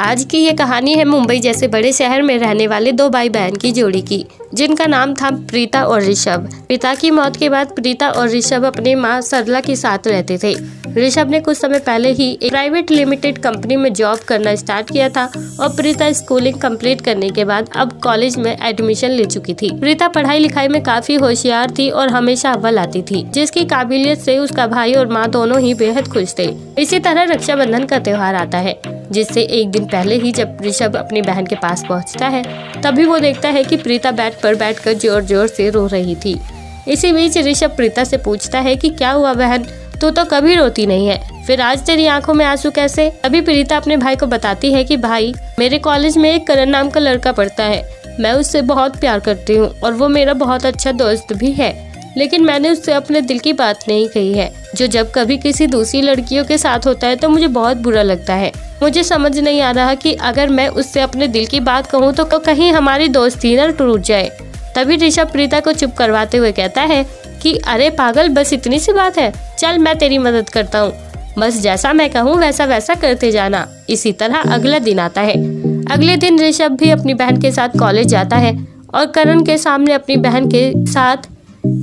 आज की ये कहानी है मुंबई जैसे बड़े शहर में रहने वाले दो भाई बहन की जोड़ी की, जिनका नाम था प्रीता और ऋषभ। पिता की मौत के बाद प्रीता और ऋषभ अपनी मां सरला के साथ रहते थे। ऋषभ ने कुछ समय पहले ही एक प्राइवेट लिमिटेड कंपनी में जॉब करना स्टार्ट किया था और प्रीता स्कूलिंग कंप्लीट करने के बाद अब कॉलेज में एडमिशन ले चुकी थी। प्रीता पढ़ाई लिखाई में काफी होशियार थी और हमेशा अव्वल आती थी, जिसकी काबिलियत से उसका भाई और माँ दोनों ही बेहद खुश थे। इसी तरह रक्षाबंधन का त्योहार आता है, जिससे एक दिन पहले ही जब ऋषभ अपनी बहन के पास पहुंचता है, तभी वो देखता है कि प्रीता बेड पर बैठकर जोर जोर से रो रही थी। इसी बीच ऋषभ प्रीता से पूछता है कि क्या हुआ बहन, तू तो कभी रोती नहीं है, फिर आज तेरी आंखों में आंसू कैसे? अभी प्रीता अपने भाई को बताती है कि भाई, मेरे कॉलेज में एक करण नाम का लड़का पढ़ता है, मैं उससे बहुत प्यार करती हूँ और वो मेरा बहुत अच्छा दोस्त भी है, लेकिन मैंने उससे अपने दिल की बात नहीं कही है, जो जब कभी किसी दूसरी लड़कियों के साथ होता है तो मुझे बहुत बुरा लगता है। मुझे समझ नहीं आ रहा कि अगर मैं उससे अपने दिल की बात कहूँ तो कहीं हमारी दोस्ती न टूट जाए। तभी ऋषभ प्रीता को चुप करवाते हुए कहता है कि अरे पागल, बस इतनी सी बात है, चल मैं तेरी मदद करता हूँ, बस जैसा मैं कहूँ वैसा वैसा करते जाना। इसी तरह अगला दिन आता है। अगले दिन ऋषभ भी अपनी बहन के साथ कॉलेज जाता है और करण के सामने अपनी बहन के साथ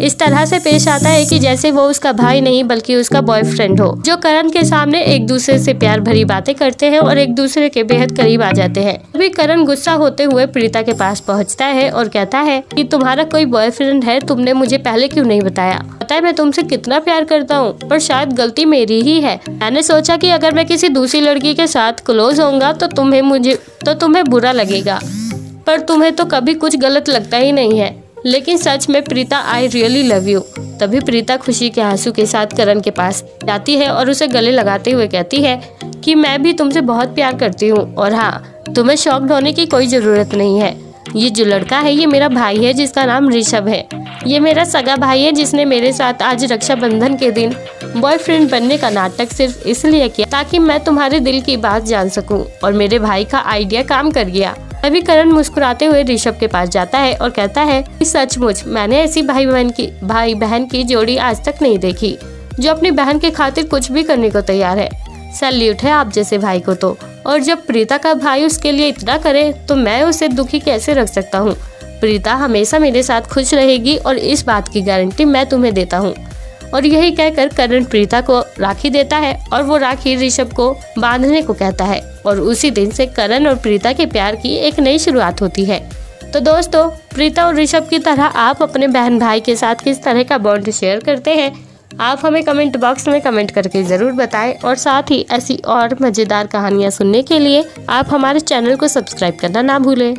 इस तरह से पेश आता है कि जैसे वो उसका भाई नहीं बल्कि उसका बॉयफ्रेंड हो, जो करण के सामने एक दूसरे से प्यार भरी बातें करते हैं और एक दूसरे के बेहद करीब आ जाते हैं। अभी करण गुस्सा होते हुए प्रीता के पास पहुंचता है और कहता है कि तुम्हारा कोई बॉयफ्रेंड है, तुमने मुझे पहले क्यों नहीं बताया? पता है मैं तुमसे कितना प्यार करता हूँ, पर शायद गलती मेरी ही है। मैंने सोचा कि अगर मैं किसी दूसरी लड़की के साथ क्लोज होऊंगा तो तुम्हें बुरा लगेगा, पर तुम्हें तो कभी कुछ गलत लगता ही नहीं है। लेकिन सच में Preeta, I really love you. तभी प्रीता खुशी के आंसू के साथ करण के पास जाती है और उसे गले लगाते हुए कहती है कि मैं भी तुमसे बहुत प्यार करती हूँ और हाँ, तुम्हें शॉक्ड होने की कोई जरूरत नहीं है। ये जो लड़का है ये मेरा भाई है, जिसका नाम ऋषभ है। ये मेरा सगा भाई है, जिसने मेरे साथ आज रक्षाबंधन के दिन बॉयफ्रेंड बनने का नाटक सिर्फ इसलिए किया ताकि मैं तुम्हारे दिल की बात जान सकूं, और मेरे भाई का आइडिया काम कर गया। अभी करण मुस्कुराते हुए ऋषभ के पास जाता है और कहता है कि सचमुच मैंने ऐसी भाई बहन की जोड़ी आज तक नहीं देखी, जो अपनी बहन के खातिर कुछ भी करने को तैयार है। सैल्यूट है आप जैसे भाई को तो। और जब प्रीता का भाई उसके लिए इतना करे तो मैं उसे दुखी कैसे रख सकता हूँ? प्रीता हमेशा मेरे साथ खुश रहेगी और इस बात की गारंटी मैं तुम्हें देता हूँ। और यही कहकर करण प्रीता को राखी देता है और वो राखी ऋषभ को बांधने को कहता है, और उसी दिन से करण और प्रीता के प्यार की एक नई शुरुआत होती है। तो दोस्तों, प्रीता और ऋषभ की तरह आप अपने बहन भाई के साथ किस तरह का बॉन्ड शेयर करते हैं? आप हमें कमेंट बॉक्स में कमेंट करके ज़रूर बताएं, और साथ ही ऐसी और मज़ेदार कहानियाँ सुनने के लिए आप हमारे चैनल को सब्सक्राइब करना ना भूलें।